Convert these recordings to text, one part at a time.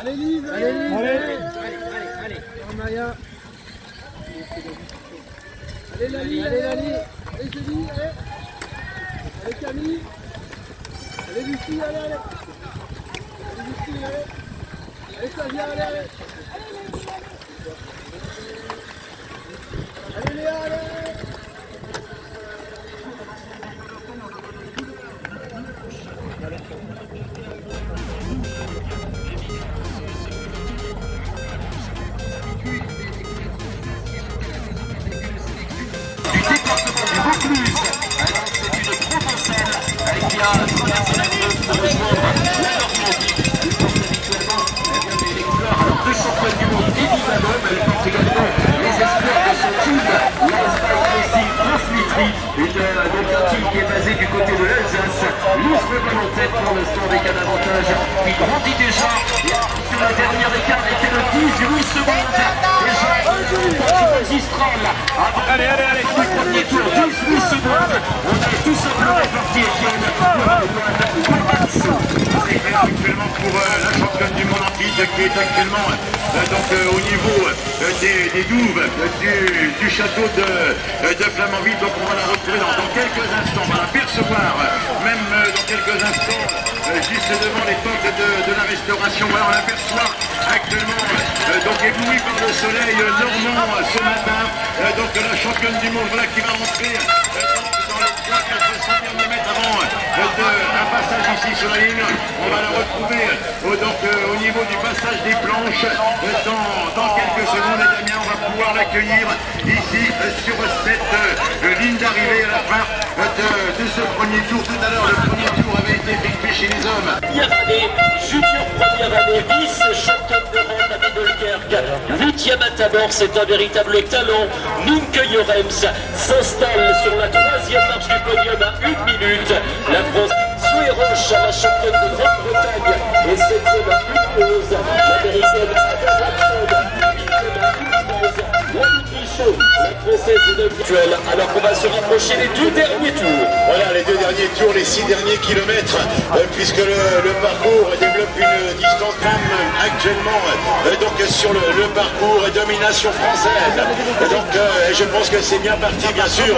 Allez Lise, allez Lise, allez. Maya. Allez Lali, allez Julie, allez. Allez Camille. Allez Lucie, allez. Allez Lucie, allez. Allez Flavia, allez. Allez Léa, allez. Qui est basé du côté de l'Alsace. Luz en tête pour l'instant avec un avantage qui grandit déjà. Et sur la dernière écart était le 18 secondes. Déjà, magistral. Allez, du premier tour, 18 secondes. On est tout simplement réparti, Etienne. Actuellement pour la championne du monde en titre qui est actuellement au niveau des douves du château de Flamanville. Donc on va la retrouver dans quelques instants. On va l'apercevoir même dans quelques instants juste devant les portes de la restauration. Voilà, on l'aperçoit actuellement donc ébloui par le soleil normand ce matin. Donc la championne du monde voilà, qui va rentrer dans les 300 mètres avant un passage ici sur la ligne. On va la retrouver au niveau du passage des planches dans quelques secondes. Et Damien, on va pouvoir l'accueillir ici sur cette ligne d'arrivée à la fin de ce premier tour. Tout à l'heure, le premier tour avait été effectué chez les hommes. Première année, junior première année, vice-championne d'Europe à Middelkerk. 8e à Tabor, c'est un véritable talent. Nienke Jorems s'installe sur la 3e marche du podium à 1 minute. La France, Zoé Roche, la championne de Grande-Bretagne, et 7e à 1-11. L'américaine Ada Jackson, 8e à 1-13. La française est actuelle, alors qu'on va se rapprocher des 2 derniers tours. Voilà les 2 derniers tours, les 6 derniers kilomètres, puisque le parcours développe une distance même actuellement donc sur le parcours domination française. Donc je pense que c'est bien parti bien sûr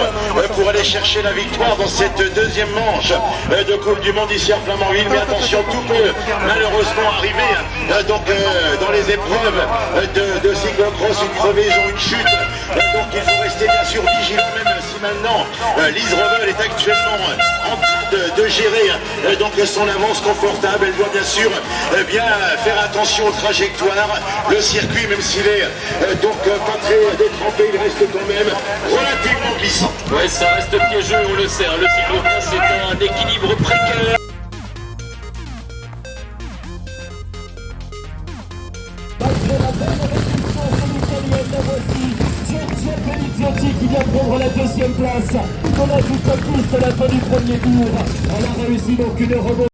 pour aller chercher la victoire dans cette deuxième manche de Coupe du Monde ici à Flamanville. Mais attention, tout peut malheureusement arriver dans les épreuves de cyclocross, une crevaison, une chute. Donc il faut rester bien sûr vigilant, même si maintenant Lise Revel est actuellement en train de gérer donc son avance confortable. Elle doit bien sûr bien faire attention aux trajectoires. Le circuit, même s'il est donc pas très détrempé, il reste quand même relativement glissant. Ouais, ça reste piégeux, on le sait. Le cyclocross c'est un équilibre précaire. Qui vient prendre la 2e place. On a tout piste à la fin du premier tour. Elle a réussi donc une remontée.